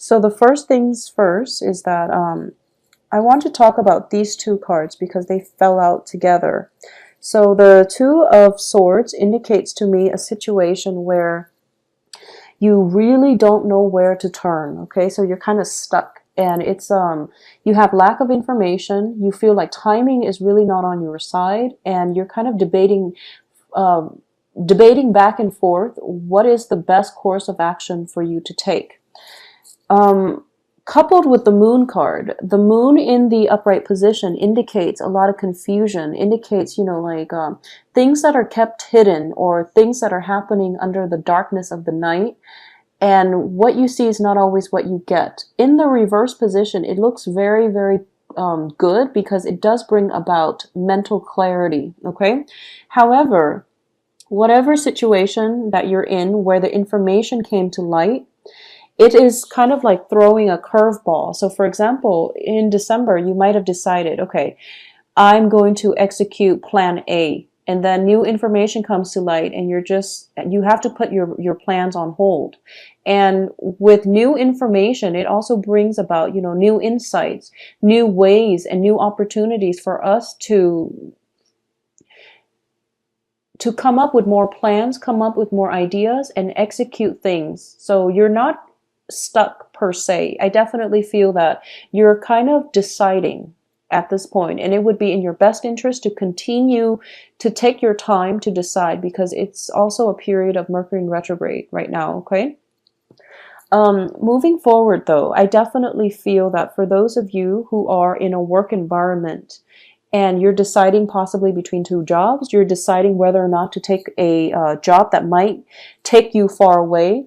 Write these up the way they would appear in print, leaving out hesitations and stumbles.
So the first things first is that I want to talk about these two cards because they fell out together. So the Two of Swords indicates to me a situation where you really don't know where to turn. Okay, so you're kind of stuck, and it's you have lack of information. You feel like timing is really not on your side, and you're kind of um, debating back and forth what is the best course of action for you to take. Um, Coupled with the moon card, the moon in the upright position indicates a lot of confusion, indicates, things that are kept hidden or things that are happening under the darkness of the night. And what you see is not always what you get. In the reverse position, it looks very, very good because it does bring about mental clarity, okay? However, whatever situation that you're in where the information came to light, it is kind of like throwing a curveball. So for example, in December, you might have decided, okay, I'm going to execute plan A. And then new information comes to light and you have to put your plans on hold. And with new information, it also brings about, new insights, new ways and new opportunities for us to come up with more plans, come up with more ideas and execute things. So you're not stuck per se. I definitely feel that you're kind of deciding at this point, and it would be in your best interest to continue to take your time to decide because it's also a period of Mercury in retrograde right now, okay? Moving forward though, I definitely feel that for those of you who are in a work environment and you're deciding possibly between two jobs, you're deciding whether or not to take a job that might take you far away,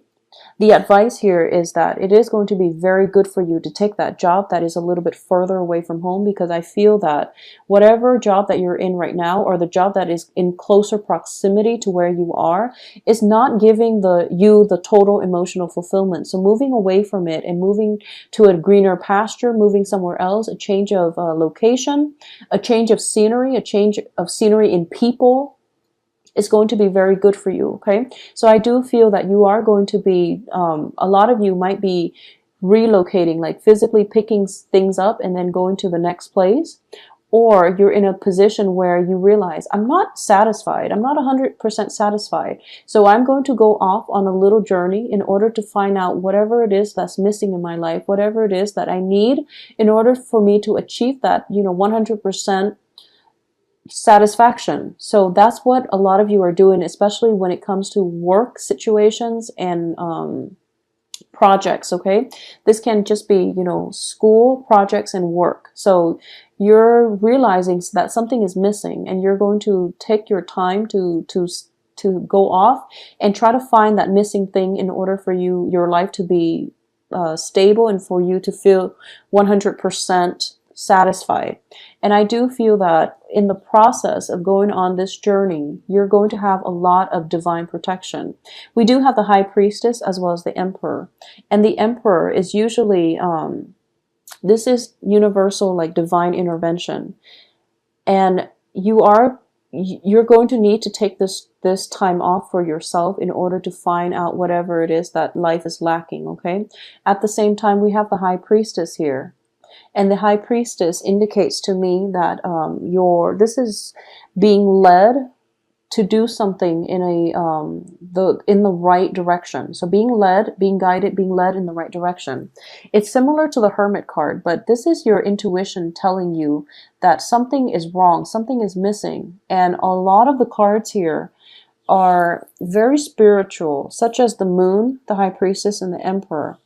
the advice here is that it is going to be very good for you to take that job that is a little bit further away from home, because I feel that whatever job that you're in right now or the job that is in closer proximity to where you are is not giving you the total emotional fulfillment. So moving away from it and moving to a greener pasture, moving somewhere else, a change of location, a change of scenery, a change of scenery in people, is going to be very good for you, okay? So I do feel that you are going to be, a lot of you might be relocating, like physically picking things up and then going to the next place. Or you're in a position where you realize, I'm not satisfied. I'm not 100% satisfied. So I'm going to go off on a little journey in order to find out whatever it is that's missing in my life, whatever it is that I need in order for me to achieve that, 100% satisfaction. So that's what a lot of you are doing, especially when it comes to work situations and projects, okay? This can just be, school projects and work. So you're realizing that something is missing and you're going to take your time to go off and try to find that missing thing in order for your life to be stable and for you to feel 100% satisfied. And I do feel that in the process of going on this journey, you're going to have a lot of divine protection. We do have the High Priestess as well as the Emperor. And the Emperor is usually, this is universal, like divine intervention. And you're going to need to take this time off for yourself in order to find out whatever it is that life is lacking, okay? At the same time, we have the High Priestess here. And the High Priestess indicates to me that this is being led to do something in the right direction. So being led, being guided, being led in the right direction. It's similar to the Hermit card, but this is your intuition telling you that something is wrong, something is missing. And a lot of the cards here are very spiritual, such as the Moon, the High Priestess, and the Emperor.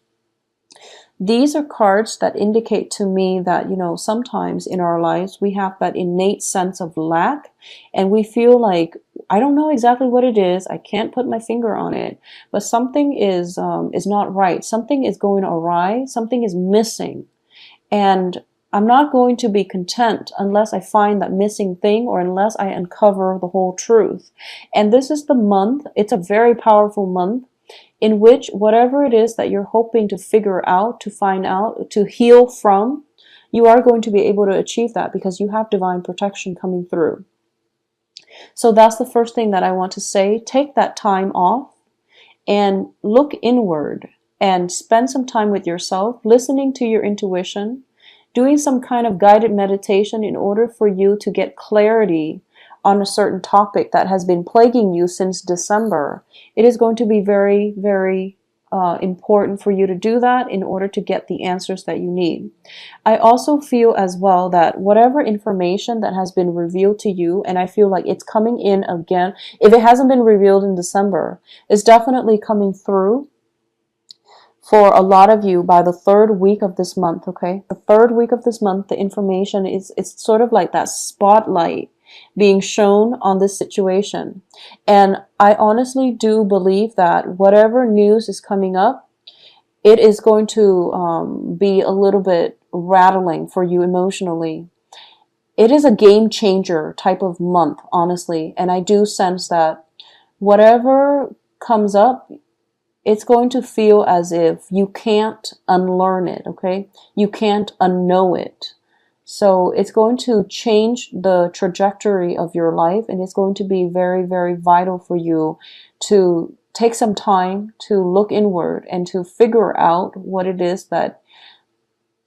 These are cards that indicate to me that, sometimes in our lives we have that innate sense of lack and we feel like, I don't know exactly what it is. I can't put my finger on it, but something is not right. Something is going awry. Something is missing. And I'm not going to be content unless I find that missing thing or unless I uncover the whole truth. And this is the month. It's a very powerful month in which whatever it is that you're hoping to figure out, to find out, to heal from, you are going to be able to achieve that because you have divine protection coming through. So that's the first thing that I want to say. Take that time off and look inward. and spend some time with yourself, listening to your intuition, doing some kind of guided meditation in order for you to get clarity on a certain topic that has been plaguing you since December. It is going to be very, very important for you to do that in order to get the answers that you need. I also feel as well that whatever information that has been revealed to you, and I feel like it's coming in again, if it hasn't been revealed in December, it's definitely coming through for a lot of you by the third week of this month, okay? The third week of this month, the information is, it's sort of like that spotlight being shown on this situation. And I honestly do believe that whatever news is coming up, it is going to be a little bit rattling for you emotionally. It is a game changer type of month, honestly. And I do sense that whatever comes up, it's going to feel as if you can't unlearn it, okay? You can't unknow it. So it's going to change the trajectory of your life, and it's going to be very, very vital for you to take some time to look inward and to figure out what it is that,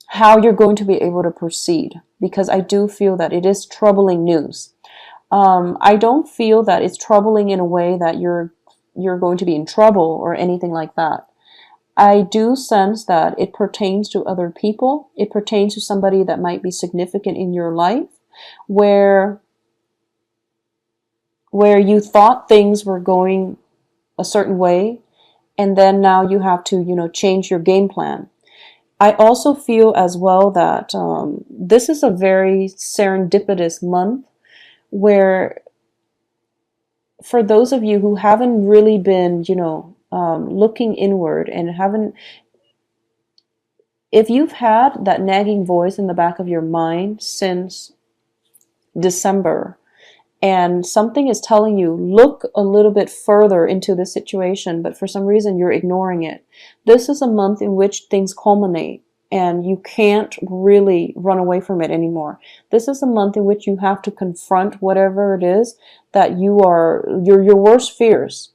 how you're going to be able to proceed, because I do feel that it is troubling news. I don't feel that it's troubling in a way that you're going to be in trouble or anything like that. I do sense that it pertains to other people. It pertains to somebody that might be significant in your life, where you thought things were going a certain way, and then now you have to, change your game plan. I also feel as well that this is a very serendipitous month, where for those of you who haven't really been, looking inward and haven't, if you've had that nagging voice in the back of your mind since December, and something is telling you, look a little bit further into the situation, but for some reason you're ignoring it. This is a month in which things culminate, and you can't really run away from it anymore. This is a month in which you have to confront whatever it is that your worst fears.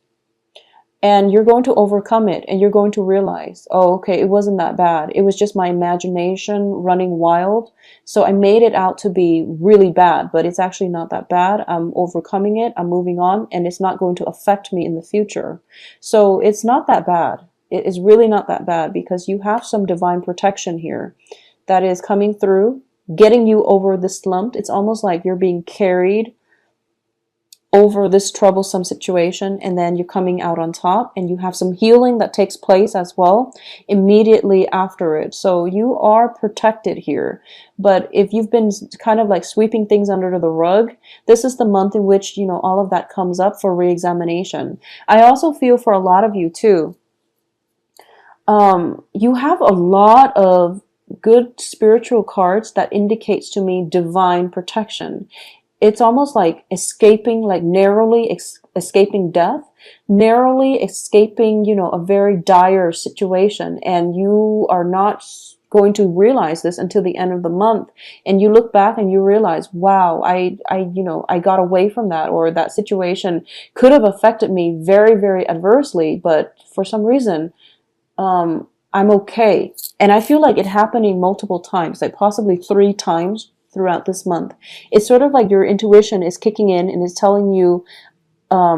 And you're going to overcome it, and you're going to realize, oh, okay, it wasn't that bad. It was just my imagination running wild. So I made it out to be really bad, but it's actually not that bad. I'm overcoming it. I'm moving on, and it's not going to affect me in the future. So it's not that bad. It is really not that bad, because you have some divine protection here that is coming through, getting you over this slump. It's almost like you're being carried over this troublesome situation, and then you're coming out on top, and you have some healing that takes place as well immediately after it. So you are protected here. But if you've been kind of like sweeping things under the rug, this is the month in which, all of that comes up for re-examination. I also feel for a lot of you too, you have a lot of good spiritual cards that indicates to me divine protection. It's almost like escaping, like narrowly escaping death, narrowly escaping, a very dire situation. And you are not going to realize this until the end of the month. And you look back and you realize, wow, I got away from that, or that situation could have affected me very, very adversely. But for some reason, I'm okay. And I feel like it happening multiple times, like possibly 3 times throughout this month. It's sort of like your intuition is kicking in and is telling you,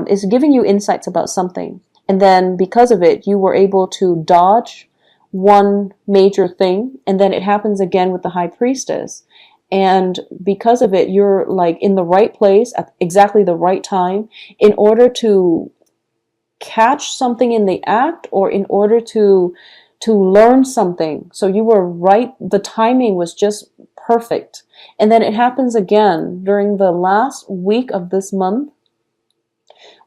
is giving you insights about something. And then because of it, you were able to dodge one major thing. And then it happens again with the High Priestess. And because of it, you're like in the right place at exactly the right time in order to catch something in the act, or in order to learn something. So you were right. The timing was just perfect. And then it happens again during the last week of this month,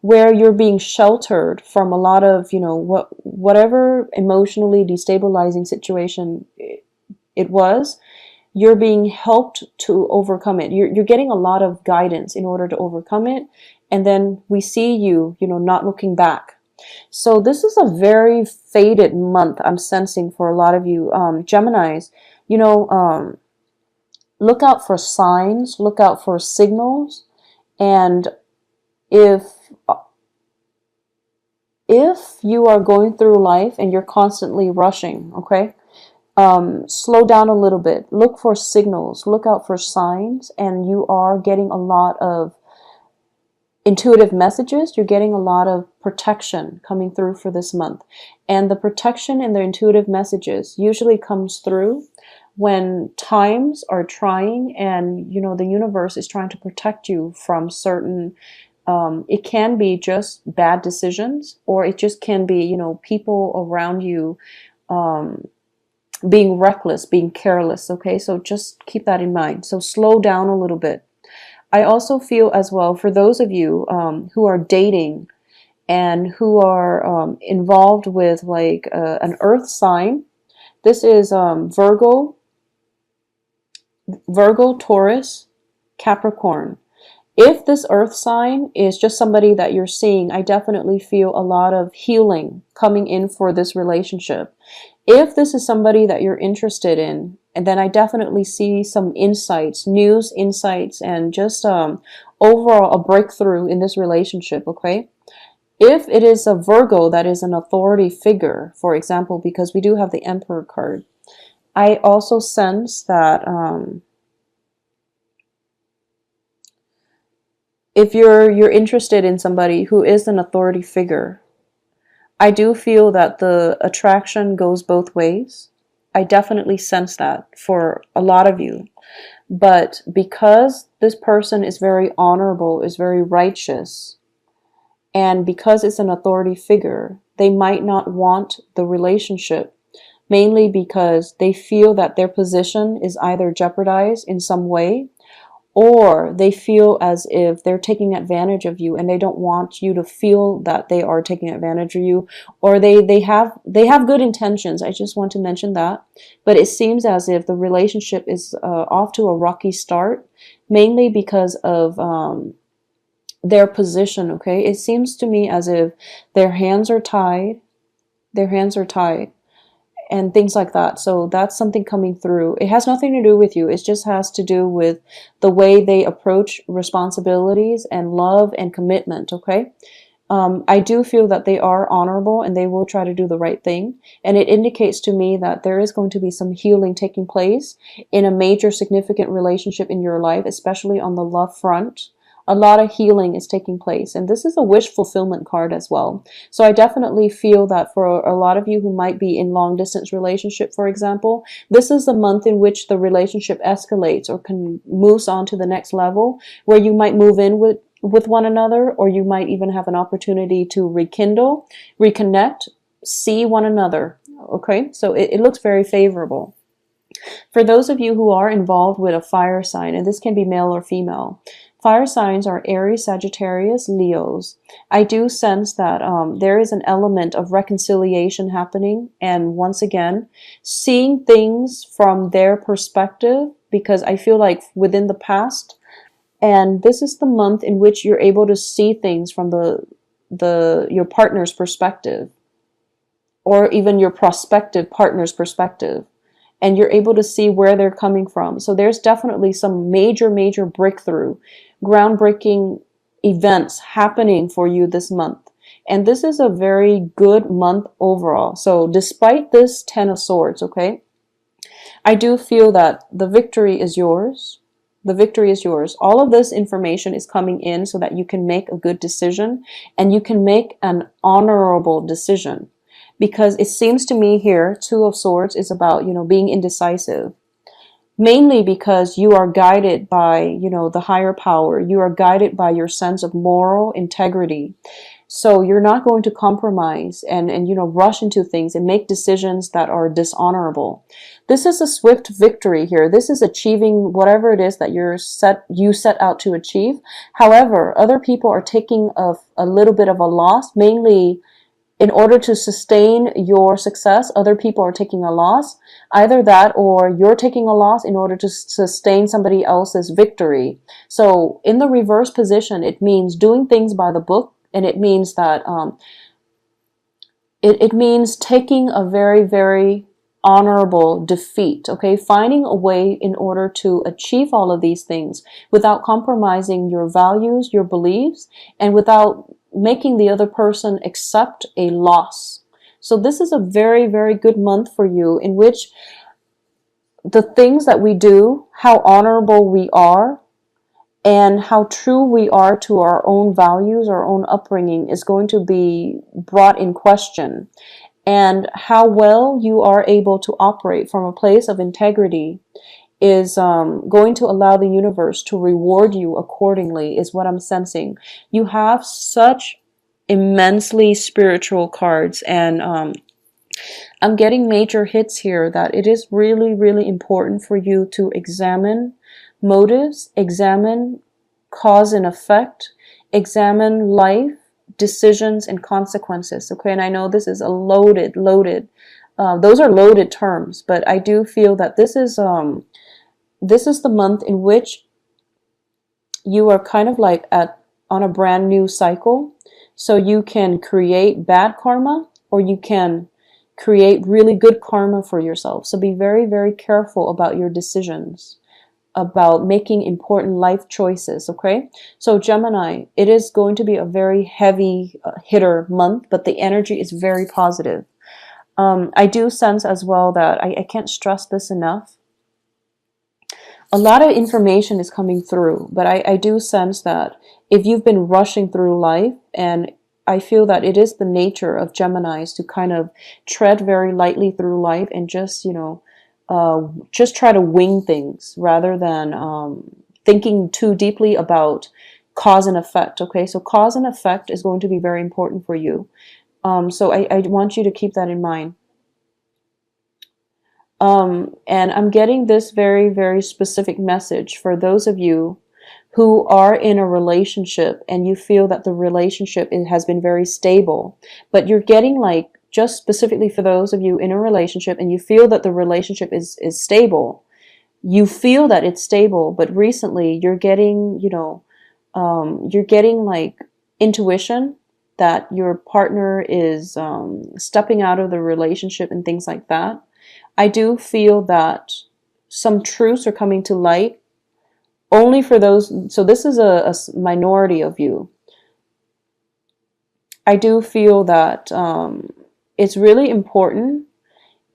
where you're being sheltered from a lot of, whatever emotionally destabilizing situation it was. You're being helped to overcome it. You're getting a lot of guidance in order to overcome it. And then we see you, not looking back. So this is a very fated month I'm sensing for a lot of you Geminis. Look out for signs, look out for signals. And if if you are going through life and you're constantly rushing, okay, slow down a little bit. Look for signals. Look out for signs, and you are getting a lot of intuitive messages. You're getting a lot of protection coming through for this month. And the protection and the intuitive messages usually comes through when times are trying, and you know the universe is trying to protect you from certain it can be just bad decisions, or it just can be, you know, people around you being reckless, being careless. Okay, so just keep that in mind. So slow down a little bit. I also feel as well, for those of you who are dating and who are involved with like an earth sign. This is Virgo, Taurus, Capricorn. If this earth sign is just somebody that you're seeing, I definitely feel a lot of healing coming in for this relationship. If this is somebody that you're interested in, and then I definitely see some insights, news insights, and just overall a breakthrough in this relationship, okay? If it is a Virgo that is an authority figure, for example, because we do have the Emperor card, I also sense that if you're interested in somebody who is an authority figure, I do feel that the attraction goes both ways. I definitely sense that for a lot of you. But because this person is very honorable, is very righteous, and because it's an authority figure, they might not want the relationship, mainly because they feel that their position is either jeopardized in some way, or they feel as if they're taking advantage of you, and they don't want you to feel that they are taking advantage of you, or they have good intentions. I just want to mention that. But it seems as if the relationship is off to a rocky start, mainly because of their position, okay? It seems to me as if their hands are tied, and things like that. So that's something coming through. It has nothing to do with you. It just has to do with the way they approach responsibilities and love and commitment, okay? I do feel that they are honorable and they will try to do the right thing. And it indicates to me that there is going to be some healing taking place in a major significant relationship in your life, especially on the love front. A lot of healing is taking place. And this is a wish fulfillment card as well. So I definitely feel that for a lot of you who might be in long distance relationship, for example, this is the month in which the relationship escalates or can moves on to the next level, where you might move in with one another, or you might even have an opportunity to rekindle, reconnect, see one another. Okay, so it looks very favorable. For those of you who are involved with a fire sign, and this can be male or female, fire signs are Aries, Sagittarius, Leos. I do sense that there is an element of reconciliation happening, and once again, seeing things from their perspective, because I feel like within the past, and this is the month in which you're able to see things from your partner's perspective, or even your prospective partner's perspective. And you're able to see where they're coming from. So there's definitely some major breakthrough, groundbreaking events happening for you this month. And this is a very good month overall. So despite this 10 of Swords, okay, I do feel that the victory is yours. The victory is yours. All of this information is coming in so that you can make a good decision, and you can make an honorable decision. Because it seems to me here, Two of Swords is about, you know, being indecisive. Mainly because you are guided by, you know, the higher power. You are guided by your sense of moral integrity. So you're not going to compromise and you know, rush into things and make decisions that are dishonorable. This is a swift victory here. This is achieving whatever it is that you set out to achieve. However, other people are taking a little bit of a loss, mainly in order to sustain your success. Other people are taking a loss. Either that, or you're taking a loss in order to sustain somebody else's victory. So in the reverse position, it means doing things by the book, and it means that it means taking a very honorable defeat, okay? Finding a way in order to achieve all of these things without compromising your values, your beliefs, and without making the other person accept a loss. So this is a very, very good month for you, in which the things that we do, how honorable we are, and how true we are to our own values, our own upbringing, is going to be brought in question. And how well you are able to operate from a place of integrity is going to allow the universe to reward you accordingly, is what I'm sensing. You have such immensely spiritual cards, and I'm getting major hits here that it is really, really important for you to examine motives, examine cause and effect, examine life, decisions, and consequences. Okay, and I know this is a loaded, those are loaded terms, but I do feel that this is the month in which you are kind of like on a brand new cycle. So you can create bad karma, or you can create really good karma for yourself. So be very, very careful about your decisions, about making important life choices, okay? So Gemini, it is going to be a very heavy hitter month, but the energy is very positive. I do sense as well that, I can't stress this enough, a lot of information is coming through, but I do sense that if you've been rushing through life, and I feel that it is the nature of Geminis to kind of tread very lightly through life and just, just try to wing things rather than thinking too deeply about cause and effect. Okay, so cause and effect is going to be very important for you. So I want you to keep that in mind. And I'm getting this very, very specific message for those of you who are in a relationship and you feel that the relationship has been very stable, but you're getting like, just specifically for those of you in a relationship and you feel that the relationship is stable, you feel that it's stable, but recently you're getting, you're getting like intuition that your partner is stepping out of the relationship and things like that. I do feel that some truths are coming to light only for those. So this is a minority of you. I do feel that it's really important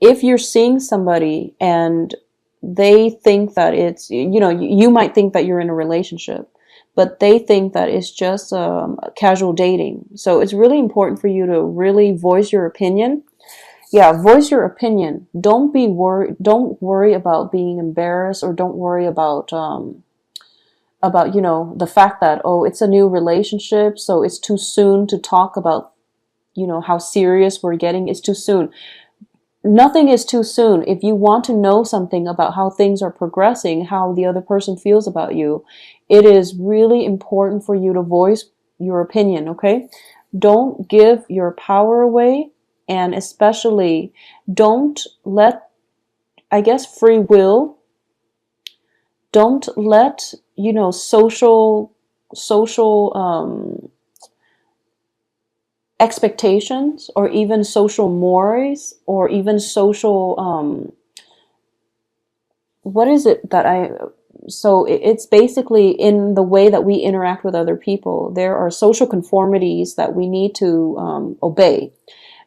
if you're seeing somebody and they think that it's, you might think that you're in a relationship, but they think that it's just casual dating. So it's really important for you to really voice your opinion. Yeah, voice your opinion. Don't be worried. Don't worry about being embarrassed, or don't worry about the fact that, oh, it's a new relationship, so it's too soon to talk about how serious we're getting. It's too soon. Nothing is too soon. If you want to know something about how things are progressing, how the other person feels about you, it is really important for you to voice your opinion. Okay, don't give your power away. And especially don't let, I guess, free will, don't let, social expectations, or even social mores, or even social, what is it that so it's basically in the way that we interact with other people. There are social conformities that we need to obey.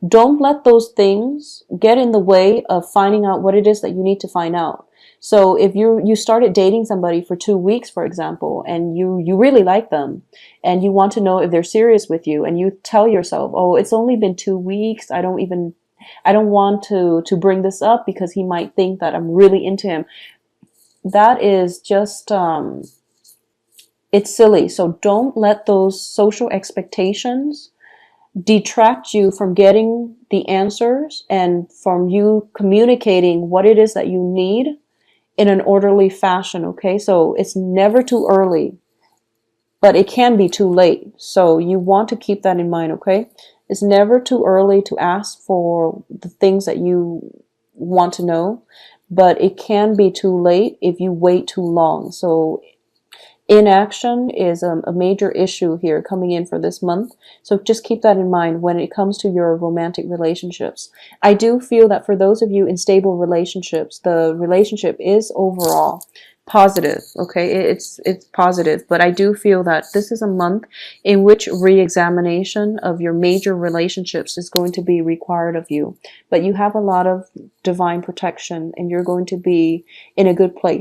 Don't let those things get in the way of finding out what it is that you need to find out. So if you started dating somebody for 2 weeks, for example, and you really like them and you want to know if they're serious with you, and you tell yourself, oh, it's only been 2 weeks, I don't want to bring this up because he might think that I'm really into him. That is just, it's silly. So don't let those social expectations detract you from getting the answers and from you communicating what it is that you need in an orderly fashion. Okay, so it's never too early, but it can be too late. So you want to keep that in mind. Okay, it's never too early to ask for the things that you want to know, but it can be too late if you wait too long. So inaction is a major issue here coming in for this month. So just keep that in mind when it comes to your romantic relationships. I do feel that for those of you in stable relationships, the relationship is overall positive. Okay, it's positive, but I do feel that this is a month in which re-examination of your major relationships is going to be required of you. But you have a lot of divine protection, and you're going to be in a good place.